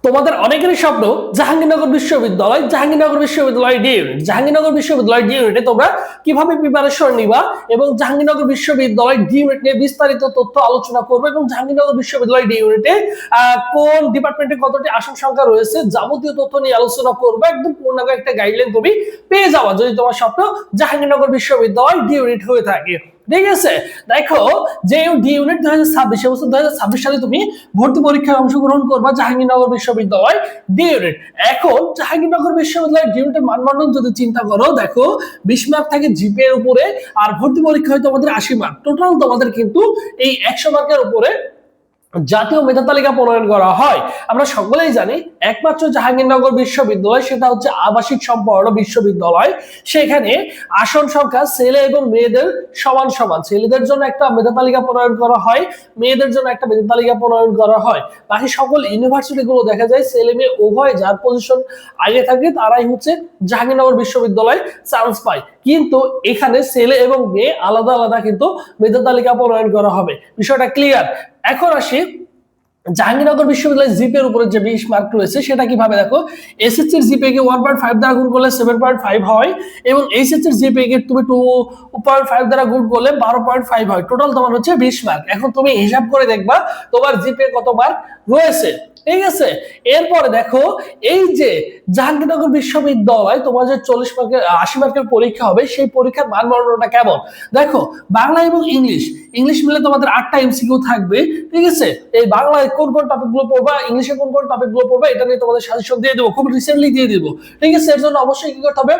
তোমাদের অনেকেরই স্বপ্ন জাহাঙ্গীরনগর বিশ্ববিদ্যালয় ডি ইউনিট। জাহাঙ্গীরনগর বিশ্ববিদ্যালয় ডি ইউনিটে তোমরা কিভাবে প্রিপারেশন নিবা এবং জাহাঙ্গীরনগর বিশ্ববিদ্যালয় ডি ইউনিট নিয়ে বিস্তারিত তথ্য আলোচনা করবে এবং জাহাঙ্গীরনগর বিশ্ববিদ্যালয় ডি ইউনিটে কোন ডিপার্টমেন্টে কতটি আসন সংখ্যা রয়েছে যাবতীয় তথ্য নিয়ে আলোচনা করবে। একদম পূর্ণাঙ্গ একটা গাইডলাইন তুমি পেয়ে যাবা যদি তোমার স্বপ্ন জাহাঙ্গীরনগর বিশ্ববিদ্যালয় ডি ইউনিট হয়ে থাকে। ঠিক আছে, দেখো যে ডি ইউনিট 2026 এবছর 2026 সালে তুমি ভর্তি পরীক্ষায় অংশগ্রহণ করবা জাহাঙ্গীরনগর বিশ্ববিদ্যালয় ডি ইউনিট। এখন জাহাঙ্গীরনগর বিশ্ববিদ্যালয় ডি ইউনিটের মানদণ্ড যদি চিন্তা করো, দেখো 20 মার্ক থাকে জিপি এর উপরে, আর ভর্তি পরীক্ষা হয় তোমাদের 80 মার্ক। টোটাল তোমাদের কিন্তু এই 100 মার্কের উপরে জাতীয় মেধা তালিকা প্রণয়ন করা হয়। আমরা সকলেই জানি একমাত্র জাহাঙ্গীরনগর বিশ্ববিদ্যালয় সেটা হচ্ছে আবাসিক সম্পন্ন বিশ্ববিদ্যালয়। সেখানে আসন সংখ্যা ছেলে এবং মেয়েদের সমান সমান। ছেলেদের জন্য একটা মেধা তালিকা প্রণয়ন করা হয়, মেয়েদের জন্য একটা মেধা তালিকা প্রণয়ন করা হয়। বাকি সকল ইউনিভার্সিটি গুলো দেখা যায় ছেলে মেয়ে উভয় যার পজিশন আগে থাকে তারাই হচ্ছে জাহাঙ্গীরনগর বিশ্ববিদ্যালয় চান্স পায়। কিন্তু এখানে ছেলে এবং মেয়ে আলাদা আলাদা কিন্তু মেধা তালিকা প্রণয়ন করা হবে। বিষয়টা ক্লিয়ার? এখন আসি জাহাঙ্গীরনগর বিশ্ববিদ্যালয়ের জিপি এর উপরে যে 20 মার্ক রয়েছে সেটা কিভাবে দেখো। এসএসসি এর জিপি কে 1.5 দ্বারা গুণ করলে 7.5 হয় এবং এইচএসসি এর জিপি কে তুমি 2.5 দ্বারা গুণ করলে 12.5 হয়। টোটাল তোমার হচ্ছে 20 মার্ক। এখন তুমি হিসাব করে দেখবা তোমার জিপি কত মার্ক রয়েছে। ঠিক আছে, এরপরে দেখো এই যে জাহাঙ্গীরনগর বিশ্ববিদ্যালয় তোমার যে 40 মার্কের 80 মার্কের পরীক্ষা হবে সেই পরীক্ষার মানদণ্ডটা কেমন দেখো। বাংলা এবং ইংলিশ মিলে তোমাদের 8টা এমসিকিউ থাকবে। ঠিক আছে, এই বাংলায় কোন কোন টপিক গুলো পড়বা, ইংলিশে কোন কোন টপিক গুলো পড়বা এটা নিয়ে তোমাদের সাজেশন দিয়ে দেবো, খুব রিসেন্টলি দিয়ে দেবো। ঠিক আছে, এর জন্য অবশ্যই কি করতে হবে,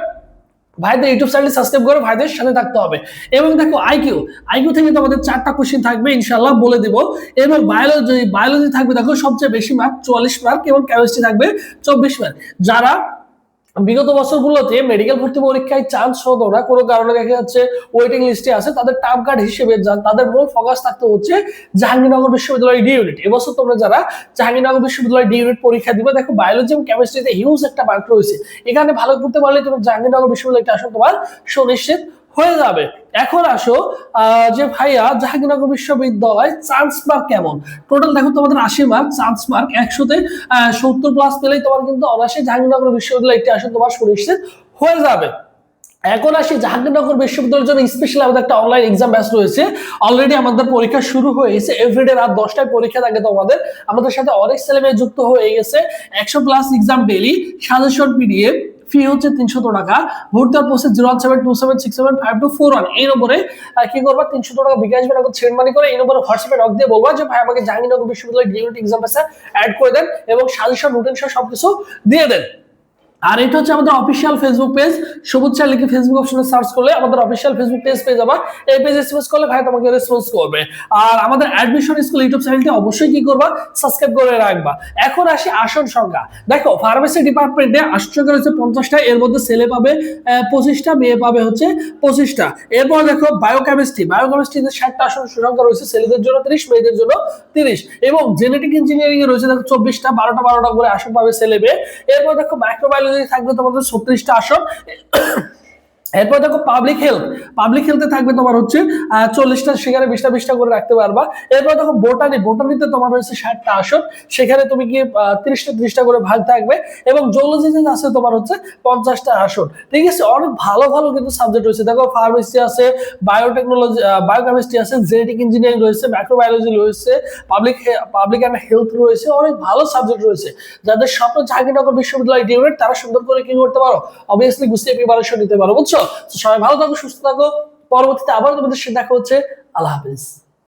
ভাইদের ইউটিউব চ্যানেল সাবস্ক্রাইব করে ভাইদের সাথে থাকতে হবে। এবং দেখো আইকিউ থেকে তোমাদের 4টা কোশ্চেন থাকবে ইনশাআল্লাহ বলে দেব। এবং বায়োলজি থাকবে দেখো সবচেয়ে বেশি মার্ক 44 মার্ক এবং কেমিস্ট্রি থাকবে 24 মার্ক। যারা বিগত বছরগুলোতে মেডিকেল ভর্তি পরীক্ষায় চান্স হতো না, কোনো কারণে দেখা যাচ্ছে ওয়েটিং লিস্টে আছে, তাদের টার্ম কার্ড হিসেবে তাদের মূল ফোকাস থাকতে হচ্ছে জাহাঙ্গীরনগর বিশ্ববিদ্যালয় ডি ইউনিট। এবছর তোমরা যারা জাহাঙ্গীরনগর বিশ্ববিদ্যালয় ডি ইউনিট পরীক্ষা দিবে, দেখো বায়োলজি এবং কেমিস্ট্রিতে হিউজ একটা মার্ক রয়েছে। এখানে ভালো করতে পারলে তুমি জাহাঙ্গীরনগর বিশ্ববিদ্যালয়টা আসলে তোমার সুনিশ্চিত হয়ে যাবে। এখন আসো যে ভাইয়া জাহাঙ্গীরনগর বিশ্ববিদ্যালয় চান্স মার্ক কেমন। টোটাল দেখো তোমাদের 80 মার্ক, চান্স মার্ক 100তে 70 প্লাস পেলেই তোমার কিন্তু অনায়াসে জাহাঙ্গীরনগর বিশ্ববিদ্যালয় একটি আসন তোমার সুনিশ্চিত হয়ে যাবে। এখন আসি জাহাঙ্গীরনগর বিশ্ববিদ্যালয়ের জন্য স্পেশাল আমাদের একটা অনলাইন এক্সাম ব্যাচ রয়েছে। অলরেডি আমাদের পরীক্ষা শুরু হয়ে গেছে, এভরিডে রাত 10টায় পরীক্ষা থাকে তোমাদের। আমাদের সাথে অনেক ছেলেমেয়ে যুক্ত হয়ে গেছে। 100 plus exam daily, suggestion PDF, fee হচ্ছে 300 টাকা। ভর্তি হওয়ার প্রসেস 01727675241 এই নম্বরে কি করবা, 300 টাকা বিকাশ নগদ সেন্ড মানি করে এই নম্বরে হোয়াটসঅ্যাপে নক দিয়ে বলবা যে ভাই আমাকে জাহাঙ্গীরনগর বিশ্ববিদ্যালয় ডি ইউনিট এক্সাম ব্যাচে অ্যাড করে দেন এবং সাজেশন রুটিন সহ সবকিছু দিয়ে দেন। আর এটা হচ্ছে আমাদের অফিশিয়াল ফেসবুক পেজ, সবুজ চা লিখে ফেসবুক অপশনে সার্চ করলে আমাদের অফিশিয়াল ফেসবুক পেজ পেয়ে যাবা। এই পেজে এসএমএস করলে ভাই তোমাকে রেসপন্স করবে। আর আমাদের অ্যাডমিশন স্কুল ইউটিউব চ্যানেলটি অবশ্যই কি করবা, সাবস্ক্রাইব করে রাখবা। এখন আসি আসন সংখ্যা। দেখো ফার্মেসি ডিপার্টমেন্টে আসন সংখ্যা হচ্ছে 50টা, এর মধ্যে ছেলে পাবে 25টা, মেয়ে পাবে হচ্ছে 25টা। এরপর দেখো বায়োকেমিস্ট্রিতে 60টা আসন সংখ্যা রয়েছে, ছেলেদের জন্য 30, মেয়েদের জন্য 30। এবং জেনেটিক ইঞ্জিনিয়ারিং এ রয়েছে দেখো 24টা, 12টা করে আসন পাবে ছেলে মেয়ে। এরপর দেখো মাইক্রোবায়োলজি থাকবে তোমাদের 36টা আসন। এরপর দেখো পাবলিক হেলথে থাকবে তোমার হচ্ছে 40টা, সেখানে 20টা করে রাখতে পারবা। এরপর দেখো বোটানিতে তোমার রয়েছে 60টা আসন, সেখানে তুমি কি 30টা করে ভাগ থাকবে। এবং জুলজিতে আছে তোমার হচ্ছে 50টা আসন। ঠিক আছে, অনেক ভালো কিন্তু সাবজেক্ট রয়েছে। দেখো ফার্মেসি আছে, বায়োটেকনোলজি, বায়োকেমিস্ট্রি আছে, জেনেটিক ইঞ্জিনিয়ারিং রয়েছে, মাইক্রোবায়োলজি রয়েছে, পাবলিক অ্যান্ড হেলথ রয়েছে, অনেক ভালো সাবজেক্ট রয়েছে। যাদের স্বপ্ন জাহাঙ্গীরনগর বিশ্ববিদ্যালয় ডি ইউনিট তারা সুন্দর করে কি করতে পারো, অবভিয়াসলি গুছিয়ে প্রিপারেশন নিতে পারো। বুঝছো? সবাই ভালো থাকো, সুস্থ থাকো। পরবর্তীতে আবার তোমাদের সাথে দেখা হচ্ছে। আল্লাহ হাফেজ।